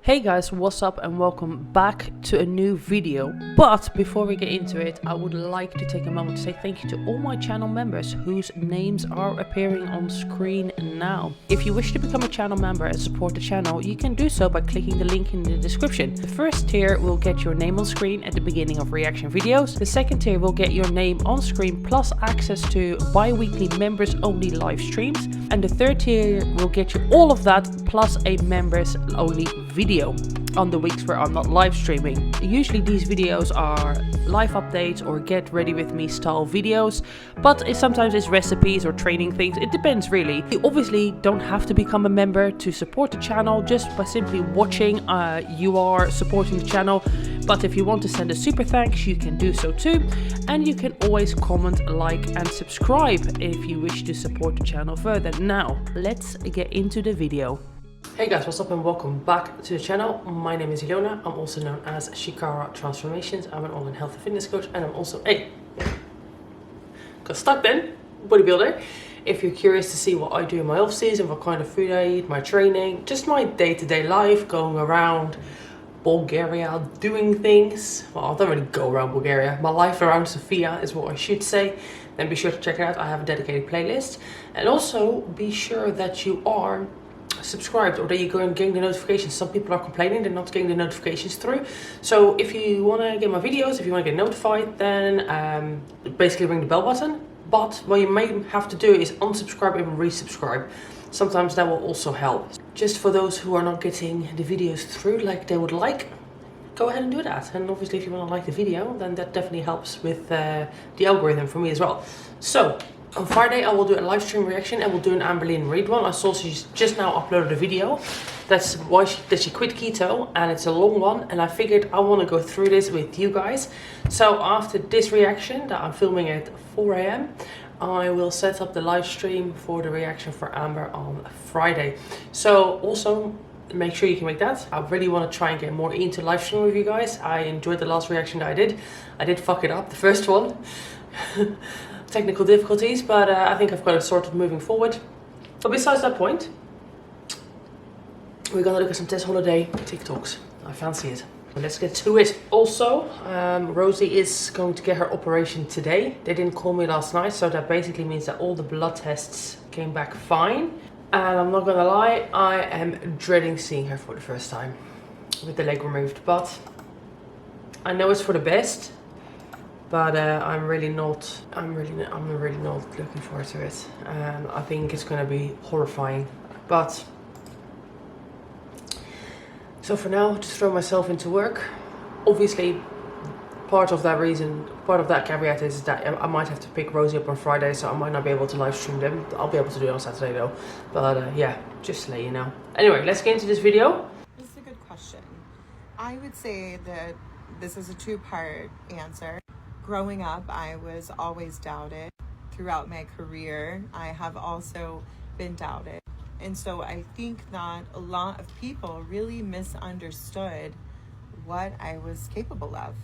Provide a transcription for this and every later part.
Hey guys, what's up and welcome back to a new video. But before we get into it, I would like to take a moment to say thank you to all my channel members whose names are appearing on screen now. If you wish to become a channel member and support the channel, you can do so by clicking the link in the description. The first tier will get your name on screen at the beginning of reaction videos. The second tier will get your name on screen plus access to bi-weekly members only live streams. And the third tier will get you all of that plus a members only video on the weeks where I'm not live streaming. Usually these videos are life updates or get ready with me style videos, but sometimes it's recipes or training things. It depends really. You obviously don't have to become a member to support the channel. Just by simply watching, you are supporting the channel. But if you want to send a super thanks, you can do so too. And you can always comment, like and subscribe if you wish to support the channel further. Now, let's get into the video. Hey guys, what's up and welcome back to the channel. My name is Ilona. I'm also known as Chikara Transformations. I'm an online health and fitness coach, and I'm also got stuck then, bodybuilder. If you're curious to see what I do in my off season, what kind of food I eat, my training, just my day-to-day life, going around Bulgaria doing things. Well, I don't really go around Bulgaria. My life around Sofia is what I should say. Then be sure to check it out. I have a dedicated playlist. And also be sure that you are subscribed or that you're going getting the notifications. Some people are complaining they're not getting the notifications through. So if you want to get my videos, if you want to get notified, then basically ring the bell button. But what you may have to do is unsubscribe and resubscribe. Sometimes that will also help. Just for those who are not getting the videos through like they would like, go ahead and do that. And obviously if you want to like the video, then that definitely helps with the algorithm for me as well. So on Friday, I will do a live stream reaction and we'll do an Amberlynn Reid one. I saw she's just now uploaded a video. That's why she quit keto, and it's a long one. And I figured I want to go through this with you guys. So after this reaction that I'm filming at 4 AM, I will set up the live stream for the reaction for Amber on Friday. So also make sure you can make that. I really want to try and get more into live stream with you guys. I enjoyed the last reaction that I did. I did fuck it up, the first one. Technical difficulties, but I think I've got it sorted moving forward. But besides that point, we're gonna look at some Tess Holliday TikToks. I fancy it. Let's get to it. Also, Rosie is going to get her operation today. They didn't call me last night, so that basically means that all the blood tests came back fine. And I'm not gonna lie, I am dreading seeing her for the first time with the leg removed. But I know it's for the best. But I'm really not looking forward to it. I think it's gonna be horrifying. But so for now, just throw myself into work. Obviously, part of that caveat is that I might have to pick Rosie up on Friday, so I might not be able to live stream them. I'll be able to do it on Saturday though. But yeah, just to let you know. Anyway, let's get into this video. This is a good question. I would say that this is a two-part answer. Growing up, I was always doubted. Throughout my career, I have also been doubted. And so I think that a lot of people really misunderstood what I was capable of.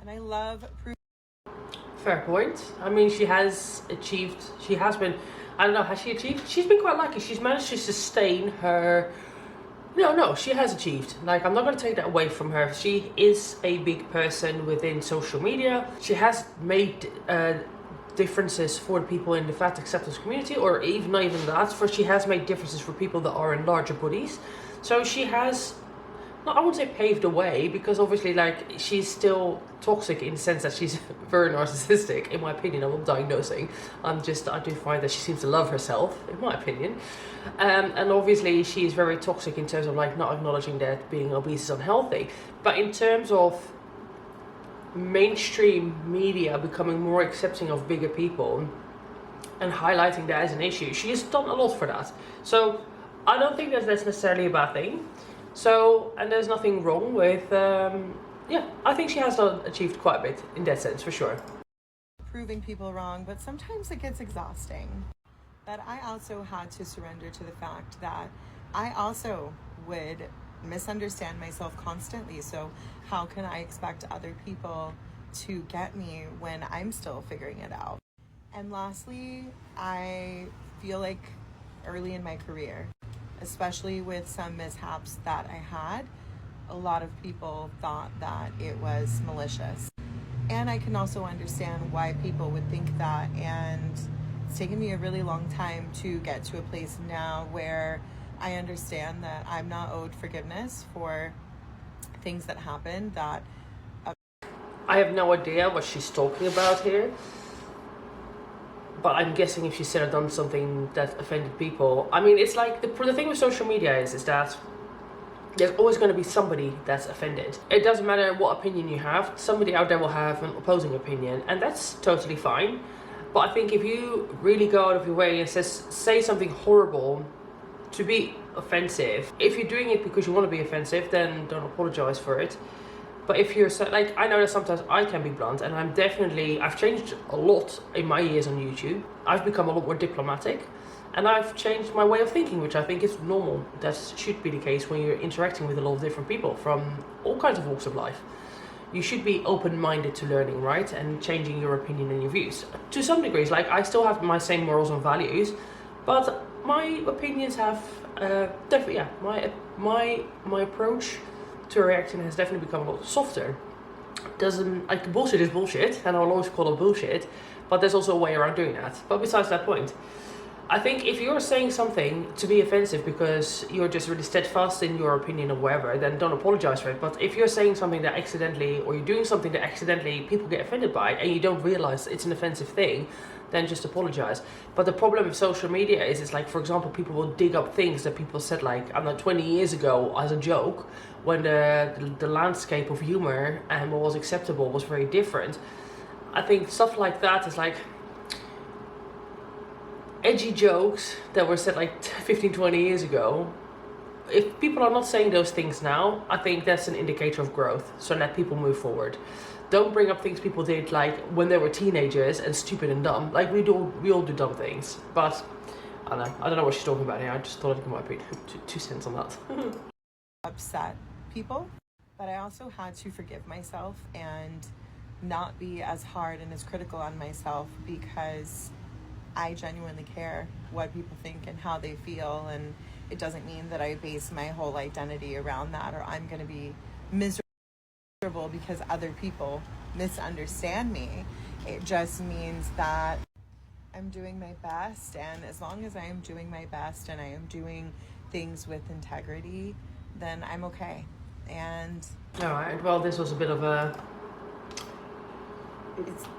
And I love proving. Fair point. I mean, she has been, I don't know, has she achieved? She's been quite lucky. She's managed to sustain her. No, she has achieved. Like, I'm not going to take that away from her. She is a big person within social media. She has made differences for the people in the fat acceptance community, or even not even that. She has made differences for people that are in larger bodies. So she has, I wouldn't say paved the way, because obviously, like, she's still toxic in the sense that she's very narcissistic, in my opinion. I'm not diagnosing. I do find that she seems to love herself, in my opinion. And obviously, she is very toxic in terms of, like, not acknowledging that being obese is unhealthy. But in terms of mainstream media becoming more accepting of bigger people and highlighting that as an issue, she has done a lot for that. So I don't think that's necessarily a bad thing. So, and there's nothing wrong with, yeah, I think she has achieved quite a bit in that sense, for sure. Proving people wrong, but sometimes it gets exhausting. That I also had to surrender to the fact that I also would misunderstand myself constantly. So how can I expect other people to get me when I'm still figuring it out? And lastly, I feel like early in my career, especially with some mishaps that I had, a lot of people thought that it was malicious. And I can also understand why people would think that. And it's taken me a really long time to get to a place now where I understand that I'm not owed forgiveness for things that happened that I have no idea what she's talking about here. But I'm guessing if she said or done something that offended people, I mean, it's like the thing with social media is that there's always going to be somebody that's offended. It doesn't matter what opinion you have, somebody out there will have an opposing opinion, and that's totally fine. But I think if you really go out of your way and say something horrible to be offensive, if you're doing it because you want to be offensive, then don't apologize for it. But if you're like, I know that sometimes I can be blunt, and I've changed a lot in my years on YouTube. I've become a lot more diplomatic, and I've changed my way of thinking, which I think is normal. That should be the case when you're interacting with a lot of different people from all kinds of walks of life. You should be open-minded to learning, right? And changing your opinion and your views. To some degrees, like, I still have my same morals and values, but my opinions have definitely, yeah, my approach to reaction has definitely become a lot softer. Doesn't, like, bullshit is bullshit, and I'll always call it bullshit, but there's also a way around doing that. But besides that point, I think if you're saying something to be offensive because you're just really steadfast in your opinion or whatever, then don't apologize for it. But if you're saying something that accidentally, or you're doing something that accidentally people get offended by, and you don't realize it's an offensive thing, then just apologize. But the problem with social media is, it's like, for example, people will dig up things that people said, like, I don't know, 20 years ago as a joke, when the landscape of humor and what was acceptable was very different. I think stuff like that is like edgy jokes that were said like 15, 20 years ago. If people are not saying those things now, I think that's an indicator of growth. So let people move forward. Don't bring up things people did like when they were teenagers and stupid and dumb. Like we all do dumb things. But I don't know what she's talking about here. I just thought I'd give my opinion. 2 cents on that. upset people. But I also had to forgive myself and not be as hard and as critical on myself, because I genuinely care what people think and how they feel, and it doesn't mean that I base my whole identity around that, or I'm going to be miserable because other people misunderstand me. It just means that I'm doing my best, and as long as I am doing my best and I am doing things with integrity, then I'm okay. And alright, well, this was a bit of a...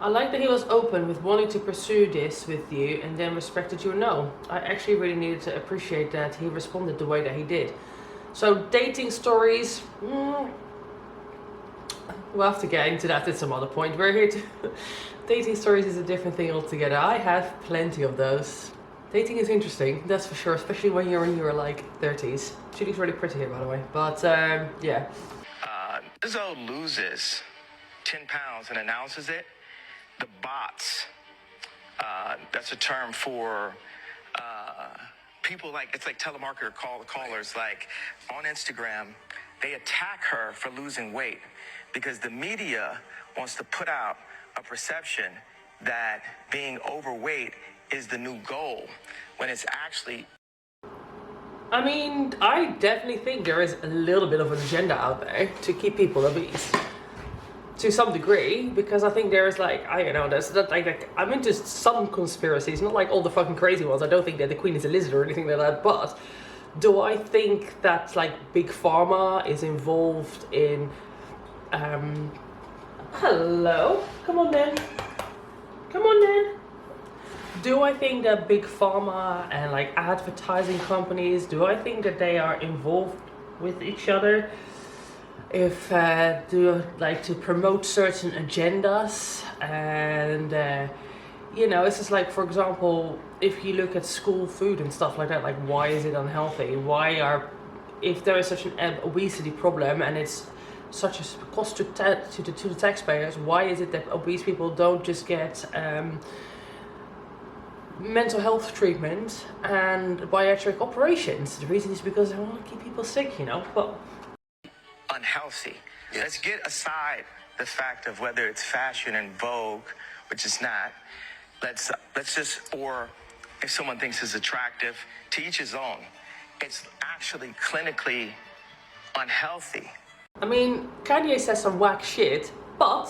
I like that he was open with wanting to pursue this with you and then respected your no. I actually really needed to appreciate that he responded the way that he did. So dating stories, we'll have to get into that at some other point. We're here to... Dating stories is a different thing altogether. I have plenty of those. Dating is interesting, that's for sure, especially when you're in your like 30s. She looks really pretty here, by the way. But yeah. Lizzo loses 10 pounds and announces it. The bots, that's a term for people, like, it's like telemarketer callers, like on Instagram, they attack her for losing weight because the media wants to put out a perception that being overweight is the new goal, when it's actually... I mean, I definitely think there is a little bit of an agenda out there to keep people obese. To some degree, because I think there's like, I don't know, there's that like I'm into some conspiracies, not like all the fucking crazy ones. I don't think that the Queen is a lizard or anything like that, but do I think that like Big Pharma is involved in hello? Come on then. Do I think that Big Pharma and like advertising companies, do I think that they are involved with each other? If do like to promote certain agendas, and you know, it's just like, for example, if you look at school food and stuff like that, like why is it unhealthy? If there is such an obesity problem and it's such a cost to the taxpayers, why is it that obese people don't just get mental health treatment and bariatric operations? The reason is because they want to keep people sick, you know. But unhealthy. Yes. Let's get aside the fact of whether it's fashion and vogue, which is not. Let's just, or if someone thinks it's attractive, to each his own. It's actually clinically unhealthy I mean, Kanye says some whack shit, but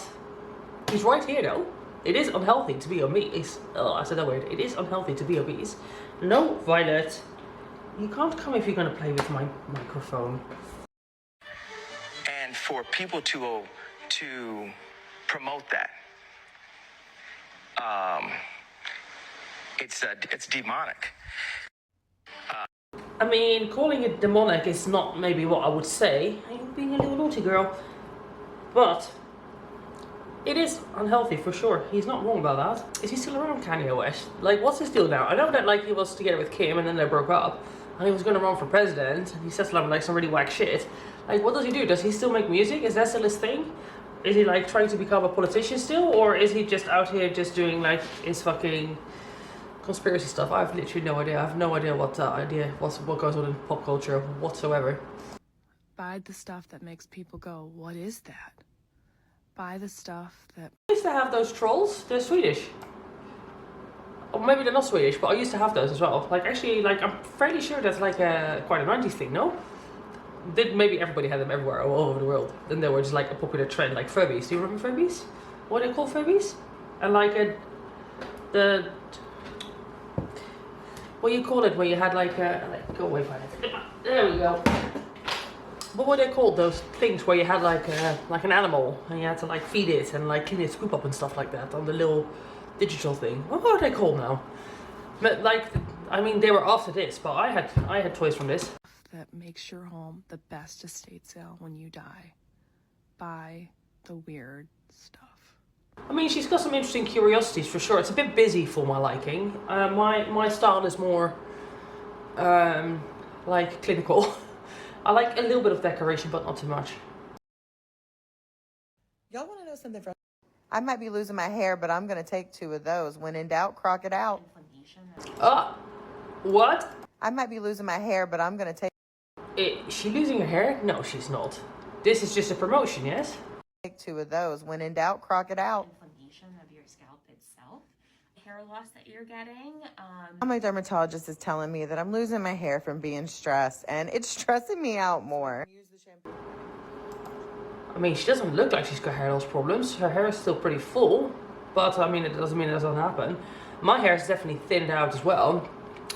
he's right here though. It is unhealthy to be obese. Oh, I said that word. It is unhealthy to be obese. No, Violet. You can't come if you're gonna play with my microphone. And for people to promote that, it's demonic. I mean, calling it demonic is not maybe what I would say. You're being a little naughty girl. But it is unhealthy for sure. He's not wrong about that. Is he still around, Kanye West? Like, what's his deal now? I know that like he was together with Kim and then they broke up. And he was gonna run for president. And he says like some really whack shit. Like, what does he do? Does he still make music? Is that still his thing? Is he like trying to become a politician still? Or is he just out here just doing like his fucking conspiracy stuff? I have literally no idea. I have no idea what goes on in pop culture whatsoever. Buy the stuff that makes people go, what is that? Buy the stuff that... I used to have those trolls. They're Swedish. Or maybe they're not Swedish, but I used to have those as well. Like, actually, like, I'm fairly sure that's like quite a 90s thing, no? Maybe everybody had them everywhere, all over the world. Then they were just like a popular trend, like Furbies. Do you remember Furbies? What are they called, Furbies? And like what do you call it when you had like go away from it. There we go. What were they called? Those things where you had like an animal and you had to like feed it and like clean its poop up and stuff like that on the little digital thing. What are they called now? But like, I mean, they were after this, but I had toys from this. That makes your home the best estate sale when you die. Buy the weird stuff. I mean, she's got some interesting curiosities for sure. It's a bit busy for my liking. My style is more like clinical. I like a little bit of decoration, but not too much. Y'all want to know something from? I might be losing my hair, but I'm gonna take 2 of those. When in doubt, crock it out. What? I might be losing my hair, but I'm gonna take. Is she losing her hair? No, she's not. This is just a promotion, yes? Take 2 of those. When in doubt, crock it out. Inflammation of your scalp itself, hair loss that you're getting. My dermatologist is telling me that I'm losing my hair from being stressed, and it's stressing me out more. I mean, she doesn't look like she's got hair loss problems. Her hair is still pretty full, but I mean, it doesn't mean it doesn't happen. My hair is definitely thinned out as well.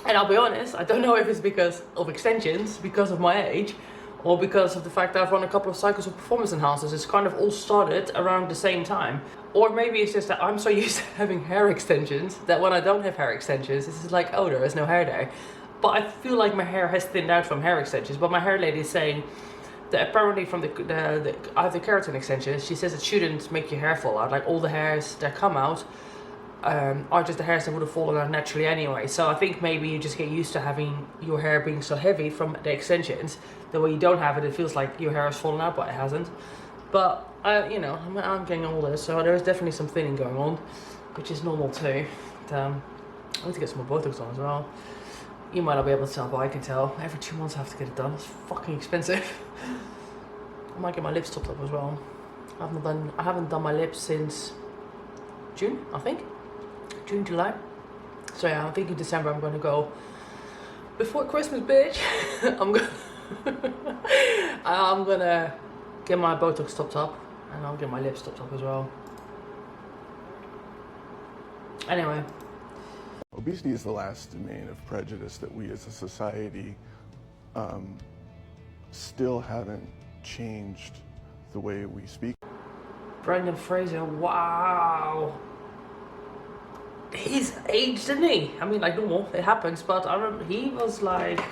And I'll be honest, I don't know if it's because of extensions, because of my age, or because of the fact that I've run a couple of cycles of performance enhancers. It's kind of all started around the same time. Or maybe it's just that I'm so used to having hair extensions that when I don't have hair extensions, this is like, oh, there is no hair there. But I feel like my hair has thinned out from hair extensions. But my hair lady is saying that apparently from I have the keratin extensions, she says it shouldn't make your hair fall out. Like all the hairs that come out are just the hairs that would have fallen out naturally anyway. So I think maybe you just get used to having your hair being so heavy from the extensions that when you don't have it, it feels like your hair has fallen out, but it hasn't. But you know, I'm getting older, so there's definitely some thinning going on, which is normal too. I need to get some more Botox on as well. You might not be able to tell, but I can tell. Every 2 months I have to get it done. It's fucking expensive. I might get my lips topped up as well. I haven't done my lips since June, I think. June, July. So yeah, I think in December I'm gonna go before Christmas, bitch. I'm gonna get my Botox topped up, and I'll get my lips topped up as well. Anyway. Obesity is the last domain of prejudice that we as a society still haven't changed the way we speak. Brendan Fraser, wow. He's aged, isn't he? I mean, like normal, it happens, but I remember he was like,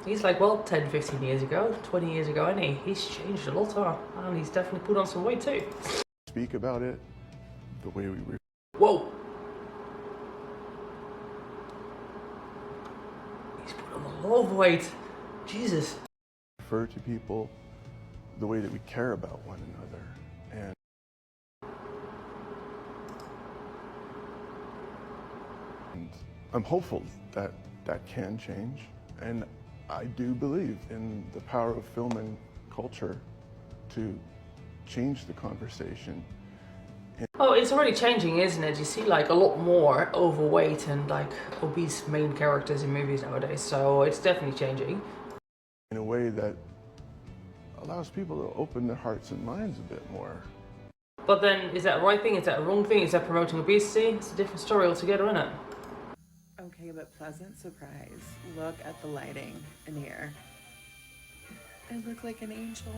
he's like, well, 10, 15 years ago, 20 years ago, isn't he? He's changed a lot, huh? And he's definitely put on some weight too. Speak about it the way we Whoa. He's put on a lot of weight. Jesus. refer to people, the way that we care about one another. And I'm hopeful that that can change. And I do believe in the power of film and culture to change the conversation. Oh, it's already changing, isn't it? You see like a lot more overweight and like obese main characters in movies nowadays, so it's definitely changing. In a way that allows allows people to open their hearts and minds a bit more. But then, is that a right thing? Is that a wrong thing? Is that promoting obesity? It's a different story altogether, isn't it? Okay, but pleasant surprise. Look at the lighting in here. I look like an angel.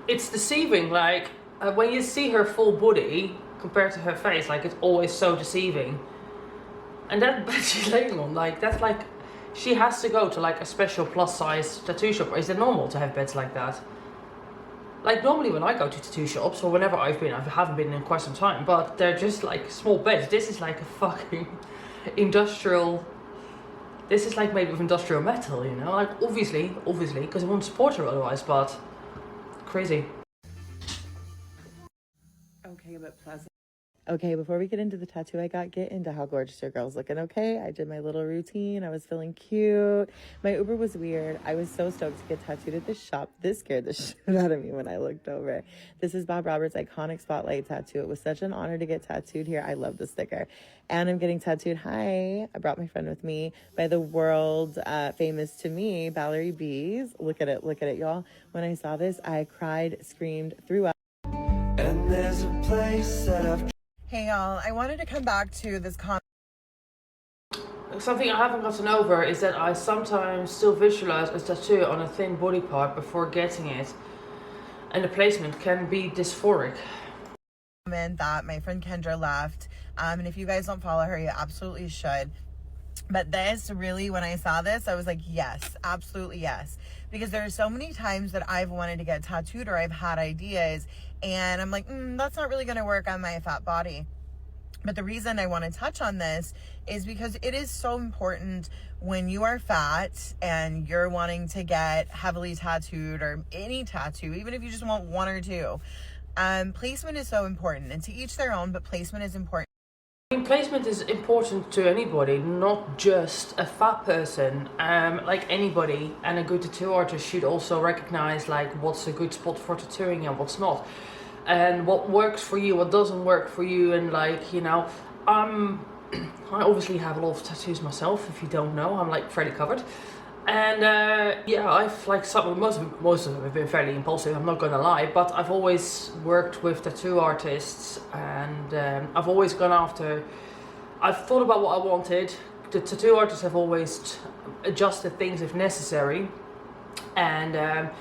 It's deceiving, like, when you see her full body compared to her face, like, it's always so deceiving. And that bed she's laying on, like, that's like, she has to go to, like, a special plus-size tattoo shop. Is it normal to have beds like that? Like, normally when I go to tattoo shops, or whenever I've been, I haven't been in quite some time, but they're just, like, small beds. This is, like, a fucking industrial... This is, like, made with industrial metal, you know? Like, obviously, because it won't support her otherwise, but... Crazy. Okay, but pleasant. Okay, before we get into the tattoo I got, get into how gorgeous your girl's looking, okay? I did my little routine. I was feeling cute. My Uber was weird. I was so stoked to get tattooed at this shop. This scared the shit out of me when I looked over. This is Bob Roberts' iconic spotlight tattoo. It was such an honor to get tattooed here. I love the sticker. And I'm getting tattooed, hi, I brought my friend with me, by the world famous to me, Valerie Bees. Look at it, y'all. When I saw this, I cried, screamed, threw up. And there's a place set up. Hey y'all, I wanted to come back to this comment. Something I haven't gotten over is that I sometimes still visualize a tattoo on a thin body part before getting it. And the placement can be dysphoric. That my friend Kendra left. And if you guys don't follow her, you absolutely should. But this really, when I saw this, I was like, yes, absolutely yes. Because there are so many times that I've wanted to get tattooed or I've had ideas and I'm like, that's not really going to work on my fat body. But the reason I want to touch on this is because it is so important when you are fat and you're wanting to get heavily tattooed or any tattoo, even if you just want one or two. Placement is so important, and to each their own, but placement is important. I mean, placement is important to anybody, not just a fat person. Like anybody, and a good tattoo artist should also recognize like what's a good spot for tattooing and what's not, and what works for you, what doesn't work for you. And like, you know, I obviously have a lot of tattoos myself. If you don't know, I'm like fairly covered. And yeah, I've like most of them have been fairly impulsive, I'm not gonna lie, but I've always worked with tattoo artists, and I've always gone after, I've thought about what I wanted. The tattoo artists have always adjusted things if necessary, and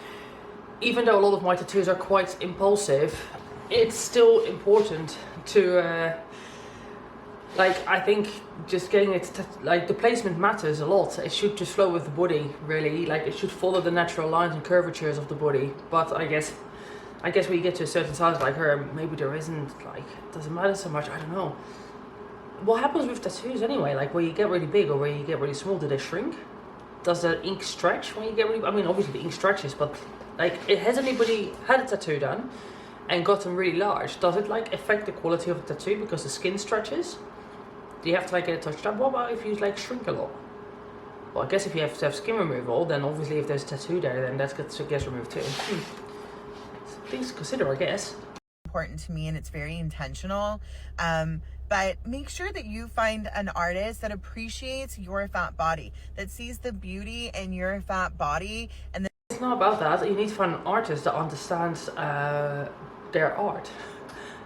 even though a lot of my tattoos are quite impulsive, it's still important to like, I think just getting it, like, the placement matters a lot. It should just flow with the body, really. Like, it should follow the natural lines and curvatures of the body. But I guess when you get to a certain size like her, maybe there isn't, like, it doesn't matter so much. I don't know. What happens with tattoos anyway? Like, where you get really big or where you get really small, do they shrink? Does the ink stretch when you get really, I mean, obviously the ink stretches, but, like, has anybody had a tattoo done and gotten really large? Does it, like, affect the quality of the tattoo because the skin stretches? Do you have to like get it touched up? What about if you like shrink a lot? Well, I guess if you have to have skin removal, then obviously if there's a tattoo there, then that gets removed too. Things to consider, I guess. Important to me, and it's very intentional. But make sure that you find an artist that appreciates your fat body, that sees the beauty in your fat body, and that it's not about that. You need to find an artist that understands their art.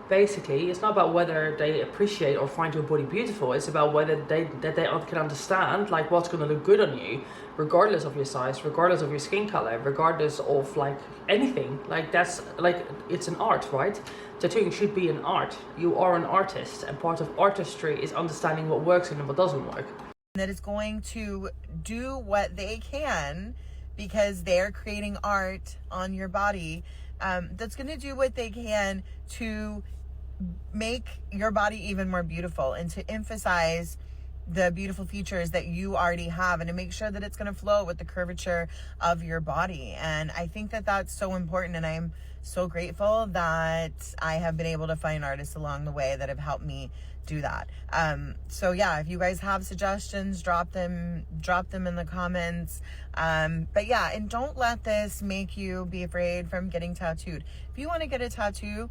Basically, it's not about whether they appreciate or find your body beautiful. It's about whether they can understand like what's going to look good on you, regardless of your size, regardless of your skin color, regardless of like anything. Like, that's like, it's an art, right? Tattooing should be an art. You are an artist, and part of artistry is understanding what works and what doesn't work. That is going to do what they can because they're creating art on your body. That's going to do what they can to make your body even more beautiful and to emphasize the beautiful features that you already have, and to make sure that it's going to flow with the curvature of your body. And I think that that's so important, and I'm so grateful that I have been able to find artists along the way that have helped me do that. So yeah, if you guys have suggestions, drop them in the comments. But yeah, and don't let this make you be afraid from getting tattooed. If you want to get a tattoo,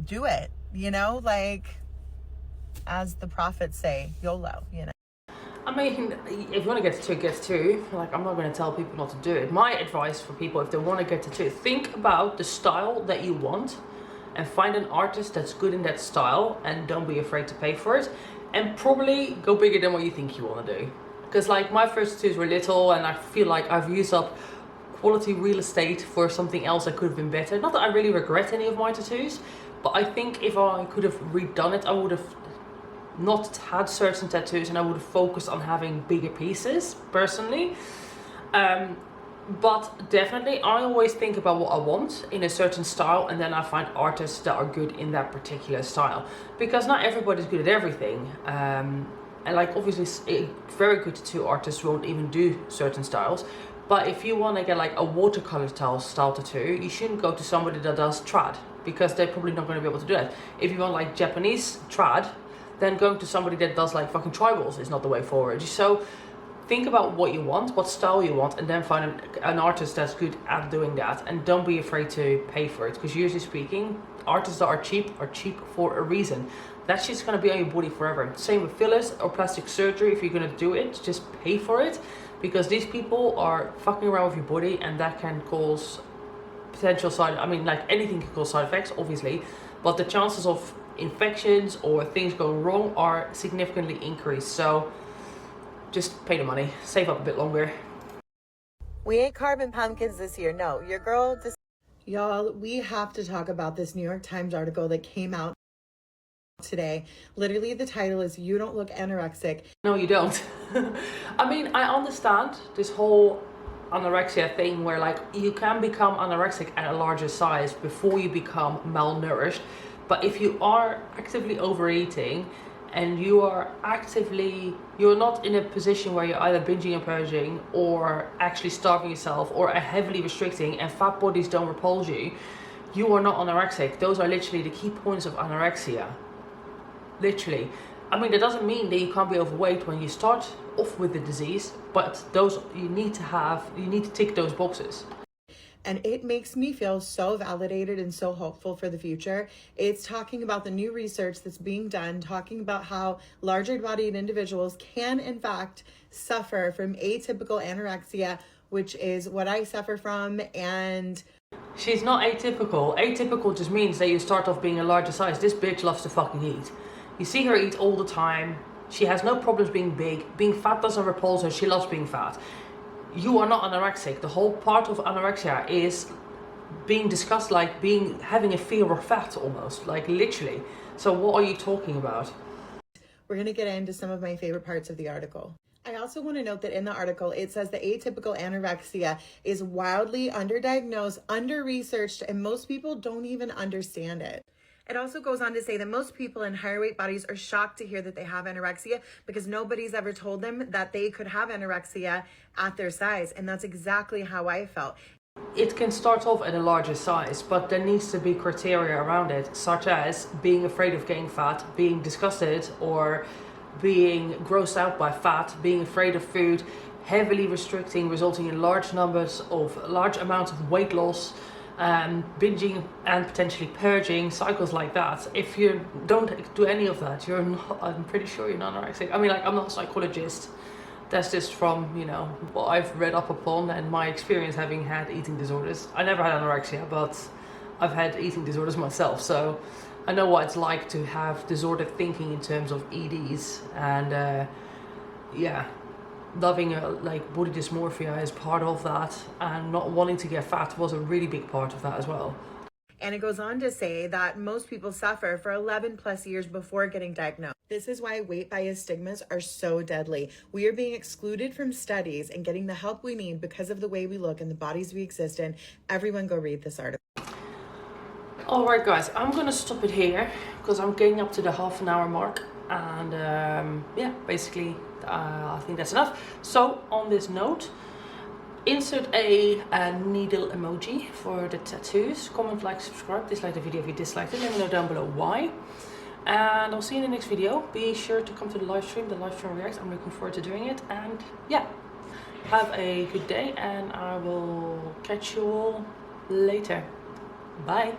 do it, you know, like as the prophets say, YOLO, you know. I mean, if you want to get a tattoo, like, I'm not going to tell people not to do it. My advice for people, if they want to get a tattoo, think about the style that you want and find an artist that's good in that style, and don't be afraid to pay for it, and probably go bigger than what you think you want to do. Because like my first tattoos were little, and I feel like I've used up quality real estate for something else that could have been better. Not that I really regret any of my tattoos, but I think if I could have redone it, I would have not had certain tattoos, and I would have focused on having bigger pieces personally. But definitely I always think about what I want in a certain style, and then I find artists that are good in that particular style, because not everybody's good at everything. And like, obviously very good tattoo artists won't even do certain styles, but if you want to get like a watercolor style tattoo, you shouldn't go to somebody that does trad, because they're probably not going to be able to do that. If you want like Japanese trad, then going to somebody that does like fucking tribals is not the way forward. So think about what you want, what style you want, and then find an artist that's good at doing that. And don't be afraid to pay for it, because usually speaking, artists that are cheap for a reason. That shit's gonna be on your body forever. Same with fillers or plastic surgery. If you're gonna do it, just pay for it, because these people are fucking around with your body, and that can cause potential like anything can cause side effects, obviously, but the chances of infections or things going wrong are significantly increased. So just pay the money, save up a bit longer. We ain't carbon pumpkins this year. No, your girl just... Y'all, we have to talk about this New York Times article that came out today. Literally, the title is "You Don't Look Anorexic." No, you don't. I mean, I understand this whole anorexia thing where like you can become anorexic at a larger size before you become malnourished. But if you are actively overeating and you're not in a position where you're either binging and purging or actually starving yourself or are heavily restricting, and fat bodies don't repulse you, you are not anorexic. Those are literally the key points of anorexia. Literally. I mean, that doesn't mean that you can't be overweight when you start off with the disease, but those you need to tick those boxes. And it makes me feel so validated and so hopeful for the future. It's talking about the new research that's being done, talking about how larger bodied individuals can in fact suffer from atypical anorexia, which is what I suffer from. And she's not atypical. Atypical just means that you start off being a larger size. This bitch loves to fucking eat. You see her eat all the time. She has no problems being big. Being fat doesn't repulse her. She loves being fat. You are not anorexic. The whole part of anorexia is being discussed like having a fear of fat, almost, like literally. So what are you talking about? We're going to get into some of my favorite parts of the article. I also want to note that in the article, it says that atypical anorexia is wildly underdiagnosed, under-researched, and most people don't even understand it. It also goes on to say that most people in higher weight bodies are shocked to hear that they have anorexia, because nobody's ever told them that they could have anorexia at their size. And that's exactly how I felt. It can start off at a larger size, but there needs to be criteria around it, such as being afraid of getting fat, being disgusted or being grossed out by fat, being afraid of food, heavily restricting, resulting in large amounts of weight loss, binging and potentially purging, cycles like that. If you don't do any of that, I'm pretty sure you're not anorexic. I mean, like, I'm not a psychologist. That's just from, what I've read up upon and my experience having had eating disorders. I never had anorexia, but I've had eating disorders myself. So I know what it's like to have disordered thinking in terms of EDs. And loving body dysmorphia is part of that, and not wanting to get fat was a really big part of that as well. And it goes on to say that most people suffer for 11 plus years before getting diagnosed. This is why weight bias stigmas are so deadly. We are being excluded from studies and getting the help we need because of the way we look and the bodies we exist in. Everyone go read this article. All right, guys, I'm gonna stop it here because I'm getting up to the half-an-hour mark, and basically I think that's enough. So on this note, insert a needle emoji for the tattoos. Comment, like, subscribe, dislike the video if you disliked it. Let me know down below why. And I'll see you in the next video. Be sure to come to the live stream reacts. I'm looking forward to doing it. And yeah, have a good day, and I will catch you all later. Bye.